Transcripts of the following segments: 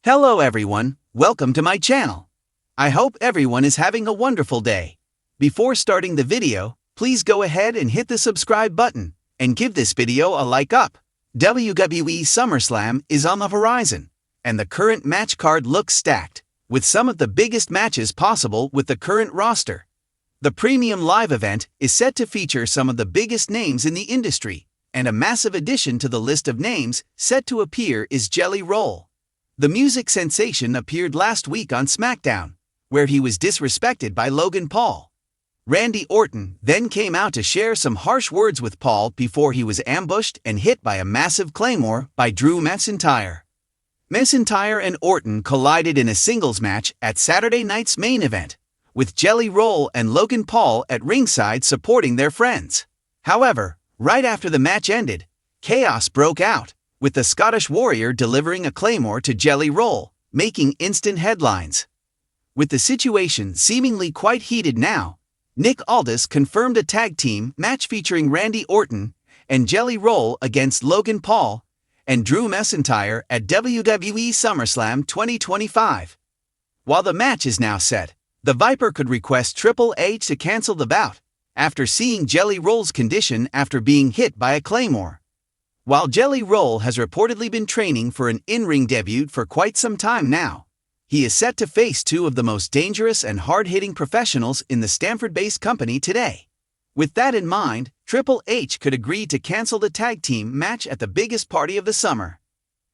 Hello everyone, welcome to my channel. I hope everyone is having a wonderful day. Before starting the video, please go ahead and hit the subscribe button and give this video a like up. WWE SummerSlam is on the horizon, and the current match card looks stacked, with some of the biggest matches possible with the current roster. The premium live event is set to feature some of the biggest names in the industry, and a massive addition to the list of names set to appear is Jelly Roll. The music sensation appeared last week on SmackDown, where he was disrespected by Logan Paul. Randy Orton then came out to share some harsh words with Paul before he was ambushed and hit by a massive claymore by Drew McIntyre. McIntyre and Orton collided in a singles match at Saturday night's main event, with Jelly Roll and Logan Paul at ringside supporting their friends. However, right after the match ended, chaos broke out, with the Scottish Warrior delivering a claymore to Jelly Roll, making instant headlines. With the situation seemingly quite heated now, Nick Aldis confirmed a tag team match featuring Randy Orton and Jelly Roll against Logan Paul and Drew McIntyre at WWE SummerSlam 2025. While the match is now set, the Viper could request Triple H to cancel the bout after seeing Jelly Roll's condition after being hit by a claymore. While Jelly Roll has reportedly been training for an in-ring debut for quite some time now, he is set to face two of the most dangerous and hard-hitting professionals in the Stamford-based company today. With that in mind, Triple H could agree to cancel the tag team match at the biggest party of the summer.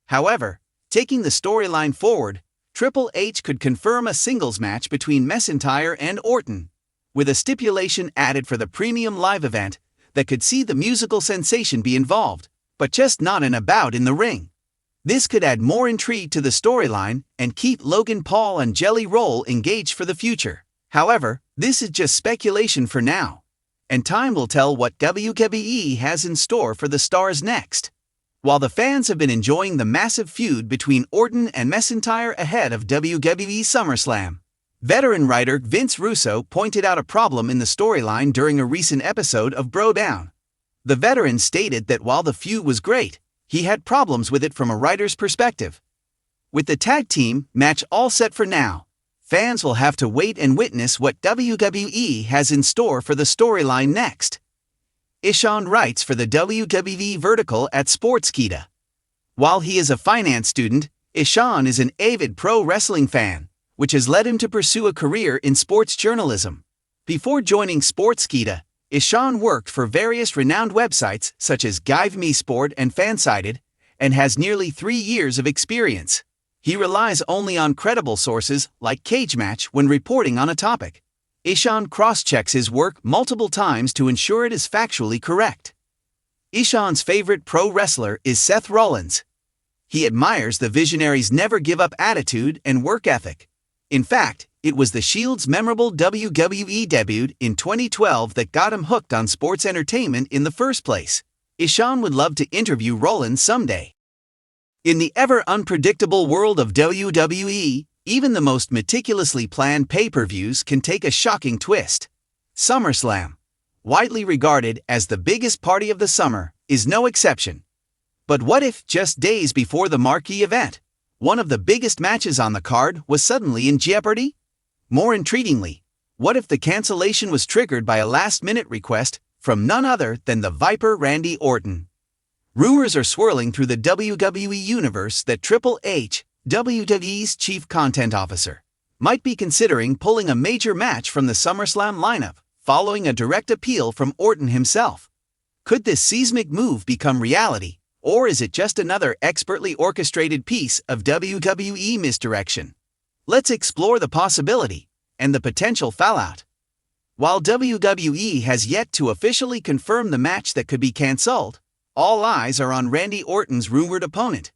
However, taking the storyline forward, Triple H could confirm a singles match between McIntyre and Orton, with a stipulation added for the premium live event that could see the musical sensation be involved, but just not in a bout in the ring. This could add more intrigue to the storyline and keep Logan Paul and Jelly Roll engaged for the future. However, this is just speculation for now, and time will tell what WWE has in store for the stars next. While the fans have been enjoying the massive feud between Orton and McIntyre ahead of WWE SummerSlam, veteran writer Vince Russo pointed out a problem in the storyline during a recent episode of Bro Down. The veteran stated that while the feud was great, he had problems with it from a writer's perspective. With the tag team match all set for now, fans will have to wait and witness what WWE has in store for the storyline next. Ishan writes for the WWE Vertical at Sportskeeda. While he is a finance student, Ishan is an avid pro wrestling fan, which has led him to pursue a career in sports journalism. Before joining Sportskeeda, Ishan worked for various renowned websites such as Give Me Sport and Fansided, and has nearly 3 years of experience. He relies only on credible sources like Cage Match when reporting on a topic. Ishan cross-checks his work multiple times to ensure it is factually correct. Ishan's favorite pro wrestler is Seth Rollins. He admires the visionary's never-give-up attitude and work ethic. In fact, it was the Shield's memorable WWE debut in 2012 that got him hooked on sports entertainment in the first place. Ishan would love to interview Rollins someday. In the ever-unpredictable world of WWE, even the most meticulously planned pay-per-views can take a shocking twist. SummerSlam, widely regarded as the biggest party of the summer, is no exception. But what if, just days before the marquee event, one of the biggest matches on the card was suddenly in jeopardy? More intriguingly, what if the cancellation was triggered by a last-minute request from none other than the Viper Randy Orton? Rumors are swirling through the WWE universe that Triple H, WWE's chief content officer, might be considering pulling a major match from the SummerSlam lineup, following a direct appeal from Orton himself. Could this seismic move become reality, or is it just another expertly orchestrated piece of WWE misdirection? Let's explore the possibility and the potential fallout. While WWE has yet to officially confirm the match that could be cancelled, all eyes are on Randy Orton's rumored opponent,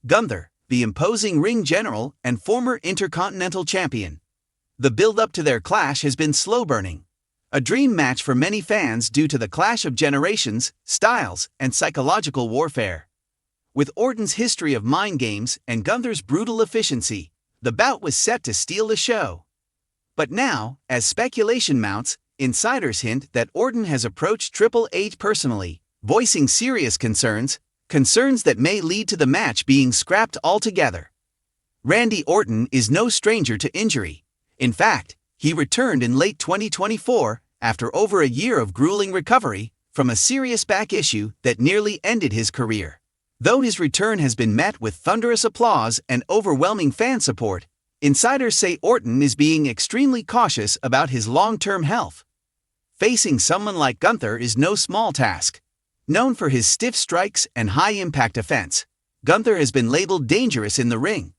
Gunther, the imposing ring general and former Intercontinental Champion. The build-up to their clash has been slow-burning, a dream match for many fans due to the clash of generations, styles, and psychological warfare. With Orton's history of mind games and Gunther's brutal efficiency, the bout was set to steal the show. But now, as speculation mounts, insiders hint that Orton has approached Triple H personally, voicing serious concerns that may lead to the match being scrapped altogether. Randy Orton is no stranger to injury. In fact, he returned in late 2024 after over a year of grueling recovery from a serious back issue that nearly ended his career. Though his return has been met with thunderous applause and overwhelming fan support, insiders say Orton is being extremely cautious about his long-term health. Facing someone like Gunther is no small task. Known for his stiff strikes and high-impact offense, Gunther has been labeled dangerous in the ring.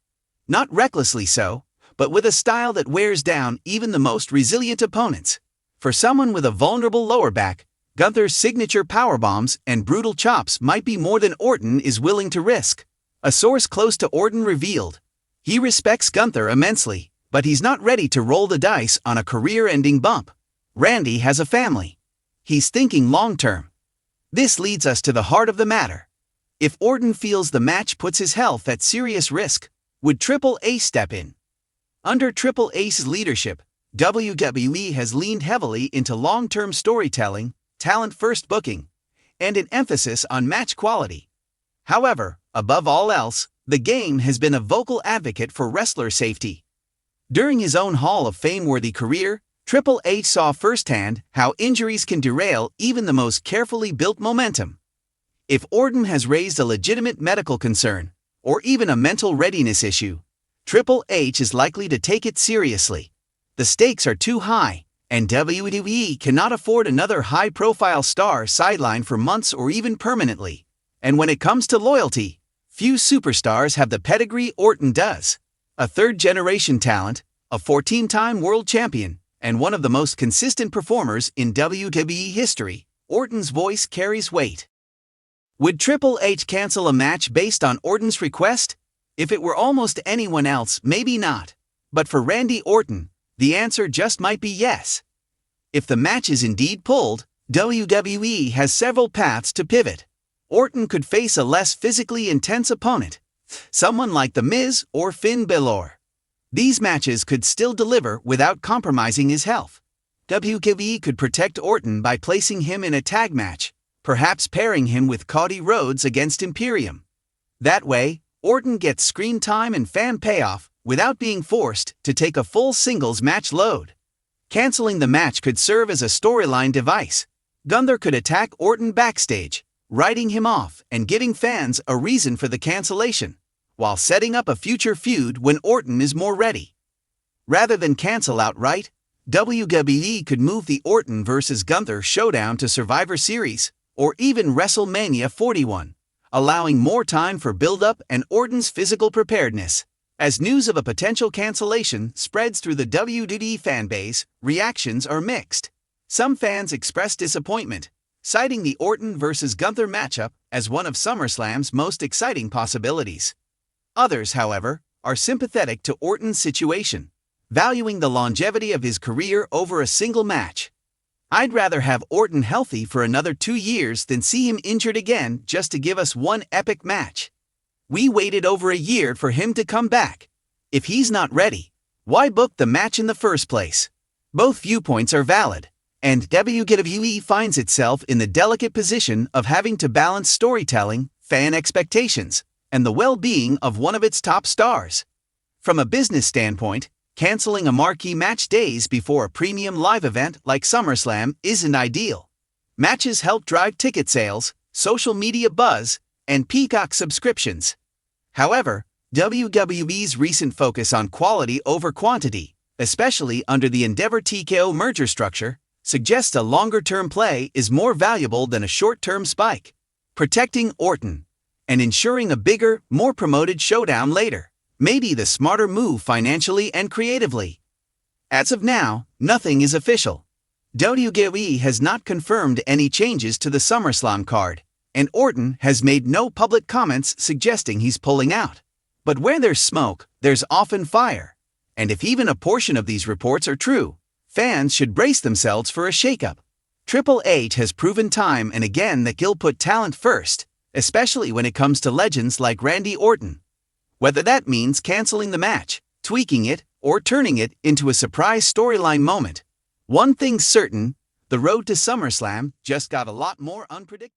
Not recklessly so, but with a style that wears down even the most resilient opponents. For someone with a vulnerable lower back, Gunther's signature powerbombs and brutal chops might be more than Orton is willing to risk. A source close to Orton revealed, he respects Gunther immensely, but he's not ready to roll the dice on a career-ending bump. Randy has a family. He's thinking long-term. This leads us to the heart of the matter. If Orton feels the match puts his health at serious risk, would Triple H step in? Under Triple H's leadership, WWE has leaned heavily into long-term storytelling, talent-first booking, and an emphasis on match quality. However, above all else, the game has been a vocal advocate for wrestler safety. During his own Hall of Fame-worthy career, Triple H saw firsthand how injuries can derail even the most carefully built momentum. If Orton has raised a legitimate medical concern, or even a mental readiness issue, Triple H is likely to take it seriously. The stakes are too high, and WWE cannot afford another high-profile star sidelined for months or even permanently. And when it comes to loyalty, few superstars have the pedigree Orton does. A third-generation talent, a 14-time world champion, and one of the most consistent performers in WWE history, Orton's voice carries weight. Would Triple H cancel a match based on Orton's request? If it were almost anyone else, maybe not. But for Randy Orton, the answer just might be yes. If the match is indeed pulled, WWE has several paths to pivot. Orton could face a less physically intense opponent, someone like The Miz or Finn Balor. These matches could still deliver without compromising his health. WWE could protect Orton by placing him in a tag match, perhaps pairing him with Cody Rhodes against Imperium. That way, Orton gets screen time and fan payoff without being forced to take a full singles match load. Canceling the match could serve as a storyline device. Gunther could attack Orton backstage, writing him off and giving fans a reason for the cancellation, while setting up a future feud when Orton is more ready. Rather than cancel outright, WWE could move the Orton vs. Gunther showdown to Survivor Series, or even WrestleMania 41, allowing more time for build-up and Orton's physical preparedness. As news of a potential cancellation spreads through the WWE fanbase, reactions are mixed. Some fans express disappointment, citing the Orton vs. Gunther matchup as one of SummerSlam's most exciting possibilities. Others, however, are sympathetic to Orton's situation, valuing the longevity of his career over a single match. I'd rather have Orton healthy for another 2 years than see him injured again just to give us one epic match. We waited over a year for him to come back. If he's not ready, why book the match in the first place? Both viewpoints are valid, and WWE finds itself in the delicate position of having to balance storytelling, fan expectations, and the well-being of one of its top stars. From a business standpoint, canceling a marquee match days before a premium live event like SummerSlam isn't ideal. Matches help drive ticket sales, social media buzz, and Peacock subscriptions. However, WWE's recent focus on quality over quantity, especially under the Endeavor TKO merger structure, suggests a longer-term play is more valuable than a short-term spike. Protecting Orton and ensuring a bigger, more promoted showdown later may be the smarter move financially and creatively. As of now, nothing is official. WWE has not confirmed any changes to the SummerSlam card, and Orton has made no public comments suggesting he's pulling out. But where there's smoke, there's often fire. And if even a portion of these reports are true, fans should brace themselves for a shakeup. Triple H has proven time and again that he'll put talent first, especially when it comes to legends like Randy Orton. Whether that means canceling the match, tweaking it, or turning it into a surprise storyline moment, one thing's certain, the road to SummerSlam just got a lot more unpredictable.